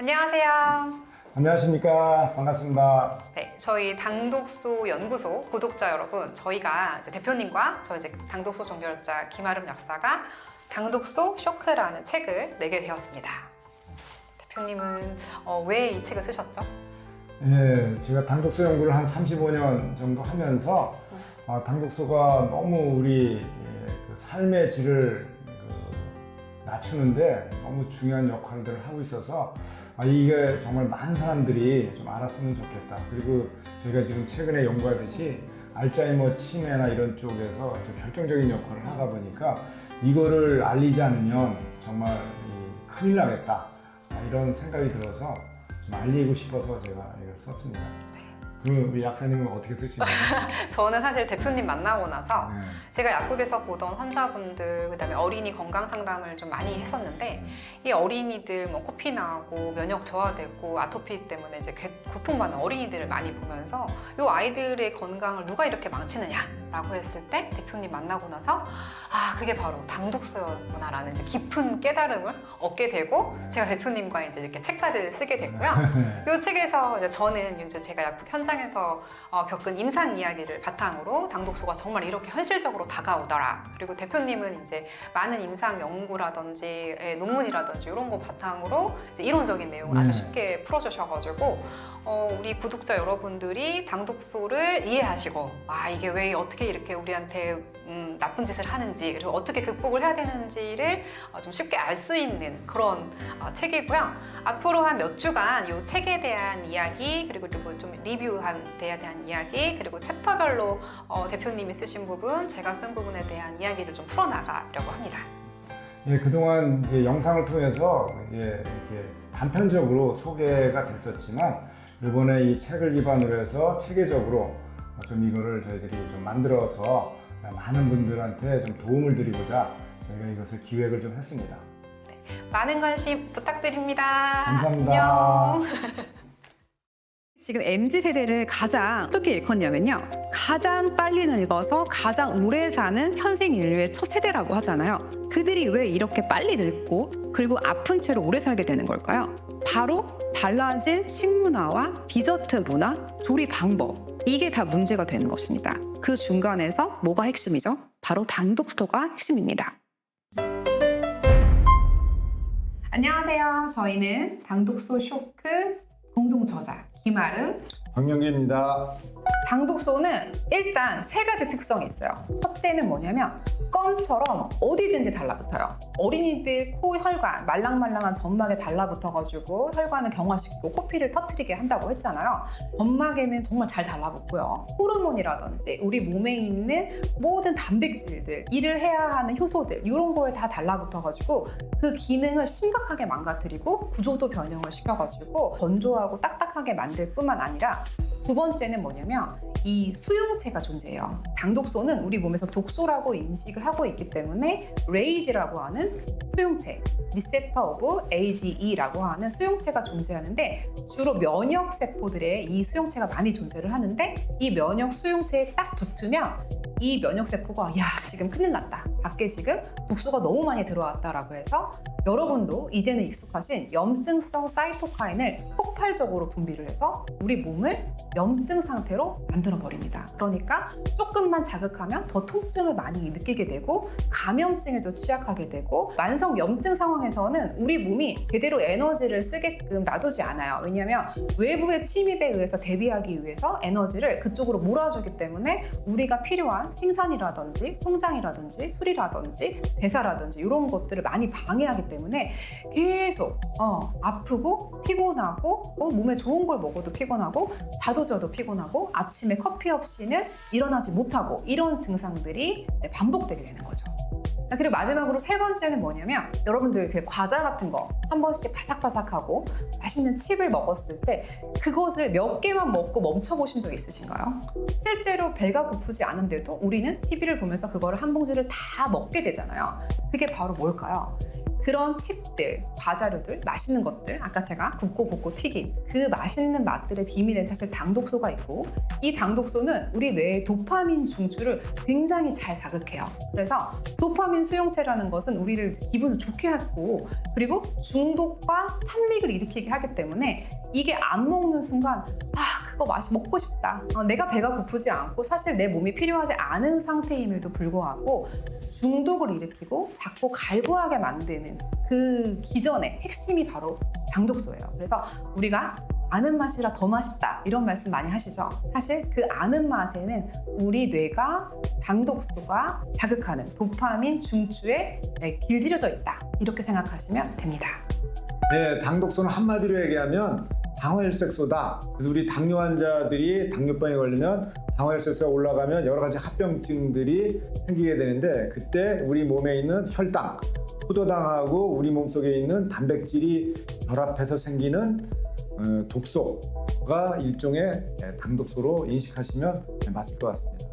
안녕하세요. 안녕하십니까. 반갑습니다. 네, 저희 당독소 연구소 구독자 여러분, 저희가 이제 대표님과 저희 이제 당독소 종결자 김아름 약사가 당독소 쇼크라는 책을 내게 되었습니다. 대표님은 왜 이 책을 쓰셨죠? 예, 제가 당독소 연구를 한 35년 정도 하면서 당독소가 너무 우리 그 삶의 질을 낮추는데 너무 중요한 역할들을 하고 있어서 이게 정말 많은 사람들이 좀 알았으면 좋겠다. 그리고 저희가 지금 최근에 연구하듯이 알츠하이머 치매나 이런 쪽에서 좀 결정적인 역할을 하다 보니까 이거를 알리지 않으면 정말 큰일 나겠다. 이런 생각이 들어서 좀 알리고 싶어서 제가 이걸 썼습니다. 그럼 우리 약사님은 어떻게 쓰시나요? 저는 사실 대표님 만나고 나서 네. 제가 약국에서 보던 환자분들, 그다음에 어린이 건강 상담을 좀 많이 했었는데 이 어린이들 뭐 코피 나고 면역 저하되고 아토피 때문에 이제 고통받는 어린이들을 많이 보면서 이 아이들의 건강을 누가 이렇게 망치느냐라고 했을 때 대표님 만나고 나서 그게 바로 당독소였구나라는 이제 깊은 깨달음을 얻게 되고 제가 대표님과 이제 이렇게 책까지 쓰게 됐고요. 이 책에서 이제 저는 이제 제가 약국 현장에서 겪은 임상 이야기를 바탕으로 당독소가 정말 이렇게 현실적으로 다가오더라. 그리고 대표님은 이제 많은 임상 연구라든지 논문이라든지 이런 거 바탕으로 이제 이론적인 내용을 아주 쉽게 풀어주셔가지고 우리 구독자 여러분들이 당독소를 이해하시고 이게 왜 어떻게 이렇게 우리한테 나쁜 짓을 하는지 그리고 어떻게 극복을 해야 되는지를 좀 쉽게 알 수 있는 그런 책이고요. 앞으로 한 몇 주간 이 책에 대한 이야기 그리고 좀 리뷰한 데에 대한 이야기 그리고 챕터별로 대표님이 쓰신 부분 제가 쓴 부분에 대한 이야기를 좀 풀어나가려고 합니다. 예, 그동안 이제 영상을 통해서 이제 이렇게 단편적으로 소개가 됐었지만 이번에 이 책을 기반으로 해서 체계적으로 좀 이거를 저희들이 좀 만들어서 많은 분들한테 좀 도움을 드리고자 저희가 이것을 기획을 좀 했습니다. 많은 관심 부탁드립니다. 감사합니다. 안녕. 지금 MZ세대를 가장 어떻게 일컫냐면요. 가장 빨리 늙어서 가장 오래 사는 현생 인류의 첫 세대라고 하잖아요. 그들이 왜 이렇게 빨리 늙고 그리고 아픈 채로 오래 살게 되는 걸까요? 바로 달라진 식문화와 디저트 문화, 조리 방법. 이게 다 문제가 되는 것입니다. 그 중간에서 뭐가 핵심이죠? 바로 당독소가 핵심입니다. 안녕하세요. 저희는 당독소 쇼크 공동 저자 김아름. 박명기입니다. 당독소는 일단 세 가지 특성이 있어요. 첫째는 뭐냐면 껌처럼 어디든지 달라붙어요. 어린이들 코 혈관, 말랑말랑한 점막에 달라붙어가지고 혈관을 경화시키고 코피를 터트리게 한다고 했잖아요. 점막에는 정말 잘 달라붙고요. 호르몬이라든지 우리 몸에 있는 모든 단백질들, 일을 해야 하는 효소들 이런 거에 다 달라붙어가지고 그 기능을 심각하게 망가뜨리고 구조도 변형을 시켜가지고 건조하고 딱딱하게 만들 뿐만 아니라 두 번째는 뭐냐면 이 수용체가 존재해요. 당독소는 우리 몸에서 독소라고 인식을 하고 있기 때문에 RAGE라고 하는 수용체, Receptor of AGE라고 하는 수용체가 존재하는데 주로 면역 세포들의 이 수용체가 많이 존재를 하는데 이 면역 수용체에 딱 붙으면 이 면역 세포가 지금 큰일 났다. 밖에 지금 독소가 너무 많이 들어왔다라고 해서 여러분도 이제는 익숙하신 염증성 사이토카인을 폭발적으로 분비를 해서 우리 몸을 염증 상태로 만들어 버립니다. 그러니까 조금만 자극하면 더 통증을 많이 느끼게 되고 감염증에도 취약하게 되고 만성 염증 상황에서는 우리 몸이 제대로 에너지를 쓰게끔 놔두지 않아요. 왜냐하면 외부의 침입에 의해서 대비하기 위해서 에너지를 그쪽으로 몰아주기 때문에 우리가 필요한 생산이라든지 성장이라든지 수리라든지 대사라든지 이런 것들을 많이 방해하기 때문에 계속 아프고 피곤하고 몸에 좋은 걸 먹어도 피곤하고 자도 피곤하고 아침에 커피 없이는 일어나지 못하고 이런 증상들이 반복되게 되는 거죠. 그리고 마지막으로 세 번째는 뭐냐면 여러분들 그 과자 같은 거 한 번씩 바삭바삭하고 맛있는 칩을 먹었을 때 그것을 몇 개만 먹고 멈춰보신 적 있으신가요? 실제로 배가 고프지 않은데도 우리는 TV를 보면서 그거를 한 봉지를 다 먹게 되잖아요. 그게 바로 뭘까요? 그런 칩들, 과자류들, 맛있는 것들, 아까 제가 굽고 튀긴 그 맛있는 맛들의 비밀에 사실 당독소가 있고, 이 당독소는 우리 뇌의 도파민 중추를 굉장히 잘 자극해요. 그래서 도파민 수용체라는 것은 우리를 기분을 좋게 하고, 그리고 중독과 탐닉을 일으키게 하기 때문에 이게 안 먹는 순간 그거 맛이 먹고 싶다. 내가 배가 고프지 않고 사실 내 몸이 필요하지 않은 상태임에도 불구하고 중독을 일으키고 자꾸 갈구하게 만드는 그 기전의 핵심이 바로 당독소예요. 그래서 우리가 아는 맛이라 더 맛있다 이런 말씀 많이 하시죠. 사실 그 아는 맛에는 우리 뇌가 당독소가 자극하는 도파민 중추에 길들여져 있다 이렇게 생각하시면 됩니다. 네, 당독소는 한마디로 얘기하면 당화혈색소다. 그래서 우리 당뇨 환자들이 당뇨병에 걸리면 당화혈색소가 올라가면 여러 가지 합병증들이 생기게 되는데, 그때 우리 몸에 있는 혈당, 포도당하고 우리 몸속에 있는 단백질이 결합해서 생기는 독소가 일종의 당독소로 인식하시면 맞을 것 같습니다.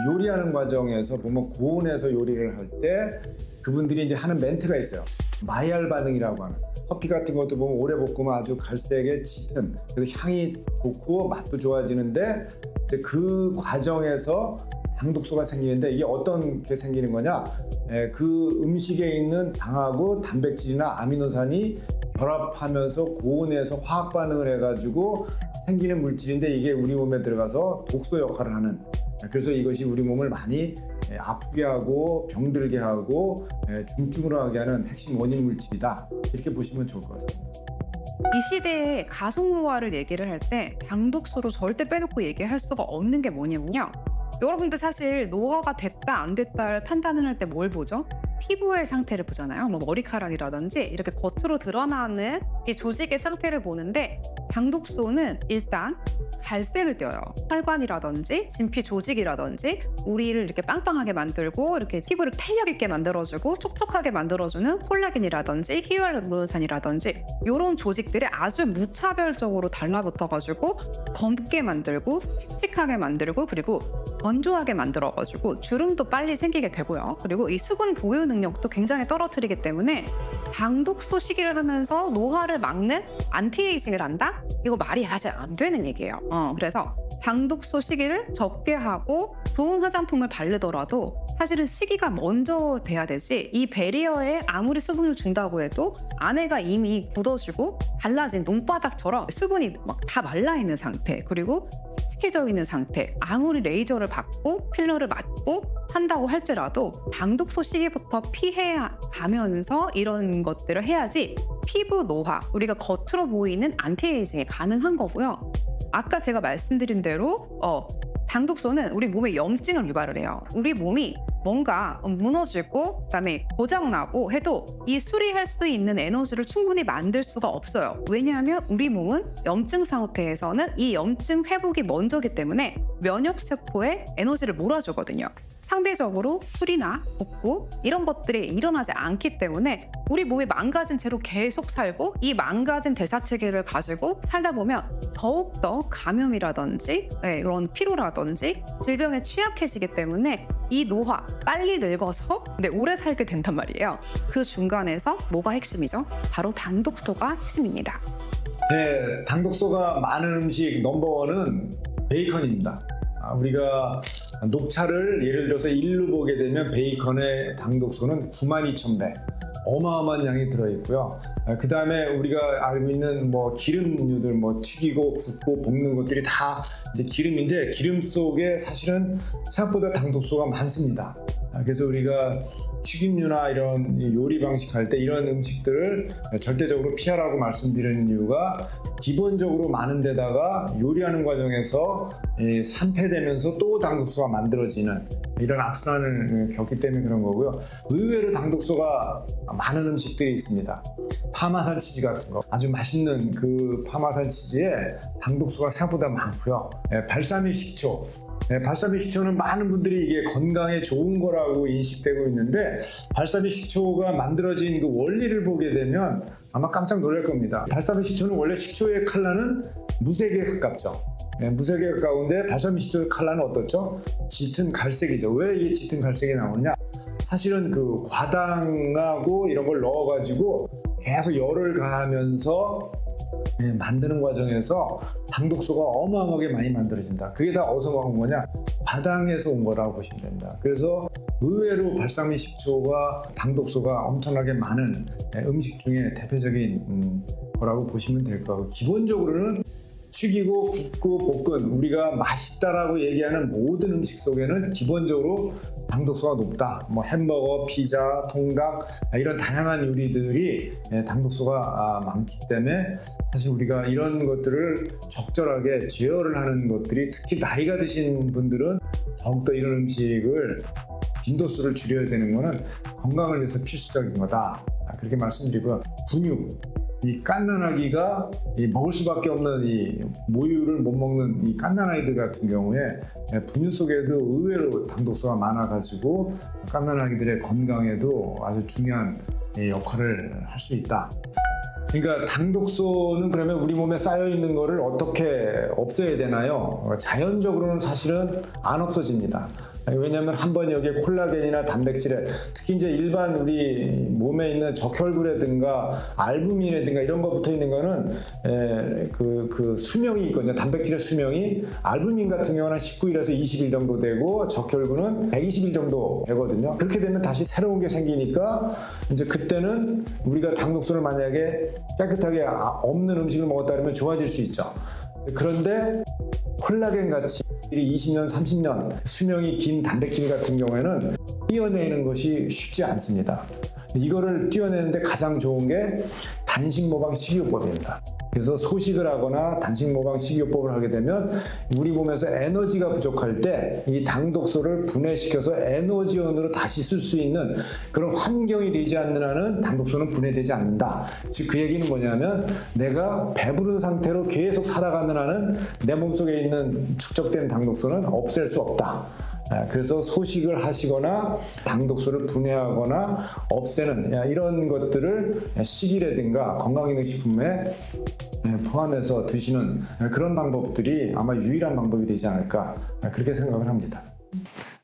요리하는 과정에서 보면 고온에서 요리를 할 때 그분들이 이제 하는 멘트가 있어요. 마이알 반응이라고 하는. 커피 같은 것도 보면 오래 볶으면 아주 갈색의 짙은, 그래서 향이 좋고 맛도 좋아지는데, 이제 그 과정에서 당독소가 생기는데, 이게 어떻게 생기는 거냐? 그 음식에 있는 당하고 단백질이나 아미노산이 결합하면서 고온에서 화학 반응을 해가지고 생기는 물질인데, 이게 우리 몸에 들어가서 독소 역할을 하는. 그래서 이것이 우리 몸을 많이 아프게 하고 병들게 하고 중증으로 하게 하는 핵심 원인 물질이다, 이렇게 보시면 좋을 것 같습니다. 이 시대에 가속노화를 얘기를 할 때 당독소로 절대 빼놓고 얘기할 수가 없는 게 뭐냐면요. 여러분들 사실 노화가 됐다 안 됐다를 판단을 할 때 뭘 보죠? 피부의 상태를 보잖아요. 뭐 머리카락이라든지 이렇게 겉으로 드러나는 이 조직의 상태를 보는데, 당독소는 일단 갈색을 띄어요. 혈관이라든지 진피 조직이라든지 우리를 이렇게 빵빵하게 만들고 이렇게 피부를 탄력 있게 만들어주고 촉촉하게 만들어주는 콜라겐이라든지 히알루론산이라든지 이런 조직들이 아주 무차별적으로 달라붙어가지고 검게 만들고 칙칙하게 만들고, 그리고 건조하게 만들어가지고 주름도 빨리 생기게 되고요. 그리고 이 수분 보유 능력도 굉장히 떨어뜨리기 때문에 당독소 시기를 하면서 노화를 막는 안티에이징을 한다? 이거 말이 사실 안 되는 얘기예요. 그래서 당독소 시기를 적게 하고 좋은 화장품을 바르더라도 사실은 시기가 먼저 돼야 되지, 이 베리어에 아무리 수분을 준다고 해도 안에가 이미 굳어지고 갈라진 논바닥처럼 수분이 막 다 말라있는 상태, 그리고 칙칙해져 있는 상태, 아무리 레이저를 받고 필러를 맞고 한다고 할지라도 당독소 시기부터 피해 가면서 이런 것들을 해야지 피부 노화, 우리가 겉으로 보이는 안티에이징이 가능한 거고요. 아까 제가 말씀드린 대로 당독소는 우리 몸에 염증을 유발을 해요. 우리 몸이 뭔가 무너지고 그다음에 고장나고 해도 이 수리할 수 있는 에너지를 충분히 만들 수가 없어요. 왜냐하면 우리 몸은 염증 상태에서는 이 염증 회복이 먼저기 때문에 면역세포에 에너지를 몰아주거든요. 상대적으로 수리나 복구 이런 것들이 일어나지 않기 때문에 우리 몸이 망가진 채로 계속 살고, 이 망가진 대사체계를 가지고 살다 보면 더욱더 감염이라든지 이런 피로라든지 질병에 취약해지기 때문에 이 노화, 빨리 늙어서 근데 오래 살게 된단 말이에요. 그 중간에서 뭐가 핵심이죠? 바로 당독소가 핵심입니다. 네, 당독소가 많은 음식 넘버원은 베이컨입니다. 우리가 녹차를 예를 들어서 1로 보게 되면 베이컨의 당독소는 92,000배, 어마어마한 양이 들어있고요. 그 다음에 우리가 알고 있는 뭐 기름류들, 뭐 튀기고 굽고 볶는 것들이 다 이제 기름인데, 기름 속에 사실은 생각보다 당독소가 많습니다. 그래서 우리가 튀김류나 이런 요리 방식 할 때 이런 음식들을 절대적으로 피하라고 말씀드리는 이유가, 기본적으로 많은 데다가 요리하는 과정에서 산패되면서 또 당독소가 만들어지는 이런 악순환을 겪기 때문에 그런 거고요. 의외로 당독소가 많은 음식들이 있습니다. 파마산 치즈 같은 거, 아주 맛있는 그 파마산 치즈에 당독소가 생각보다 많고요. 발사믹 식초, 발사믹 식초는 많은 분들이 이게 건강에 좋은 거라고 인식되고 있는데, 발사믹 식초가 만들어진 그 원리를 보게 되면 아마 깜짝 놀랄 겁니다. 발사믹 식초는 원래 식초의 컬러는 무색에 가깝죠. 무색에 가까운데 발사믹 식초의 컬러는 어떻죠? 짙은 갈색이죠. 왜 이게 짙은 갈색이 나오느냐? 사실은 그 과당하고 이런 걸 넣어가지고 계속 열을 가하면서 만드는 과정에서 당독소가 어마어마하게 많이 만들어진다. 그게 다 어디서 온 거냐? 과당에서 온 거라고 보시면 됩니다. 그래서 의외로 발사믹 식초가 당독소가 엄청나게 많은 음식 중에 대표적인 거라고 보시면 될 거고, 기본적으로는 튀기고 굽고 볶은 우리가 맛있다라고 얘기하는 모든 음식 속에는 기본적으로 당독소가 높다. 뭐 햄버거, 피자, 통닭 이런 다양한 요리들이 당독소가 많기 때문에 사실 우리가 이런 것들을 적절하게 제어를 하는 것들이, 특히 나이가 드신 분들은 더욱더 이런 음식을 빈도수를 줄여야 되는 거는 건강을 위해서 필수적인 거다. 그렇게 말씀드리고요. 분유, 이 갓난아기가 먹을 수밖에 없는 이 모유를 못 먹는 이 갓난아이들 같은 경우에 분유 속에도 의외로 당독소가 많아가지고 갓난아기들의 건강에도 아주 중요한 역할을 할 수 있다. 그러니까 당독소는 그러면 우리 몸에 쌓여 있는 거를 어떻게 없애야 되나요? 자연적으로는 사실은 안 없어집니다. 왜냐하면 한번 여기에 콜라겐이나 단백질에, 특히 이제 일반 우리 몸에 있는 적혈구라든가 알부민이라든가 이런 거 붙어 있는 거는 그 수명이 있거든요. 단백질의 수명이 알부민 같은 경우는 19일에서 20일 정도 되고 적혈구는 120일 정도 되거든요. 그렇게 되면 다시 새로운 게 생기니까 이제 그때는 우리가 당독소를 만약에 깨끗하게 없는 음식을 먹었다 그러면 좋아질 수 있죠. 그런데 콜라겐 같이 20년, 30년 수명이 긴 단백질 같은 경우에는 띄어내는 것이 쉽지 않습니다. 이거를 띄어내는데 가장 좋은 게 단식 모방 식이요법입니다. 그래서 소식을 하거나 단식 모방 식이요법을 하게 되면 우리 몸에서 에너지가 부족할 때 이 당독소를 분해시켜서 에너지원으로 다시 쓸 수 있는 그런 환경이 되지 않는 한은 당독소는 분해되지 않는다. 즉 그 얘기는 뭐냐면 내가 배부른 상태로 계속 살아가는 한은 내 몸속에 있는 축적된 당독소는 없앨 수 없다. 그래서 소식을 하시거나 당독소를 분해하거나 없애는 이런 것들을 식이라든가 건강기능식품에 포함해서 드시는 그런 방법들이 아마 유일한 방법이 되지 않을까, 그렇게 생각을 합니다.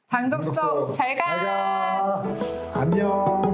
당독소 잘 가. 안녕.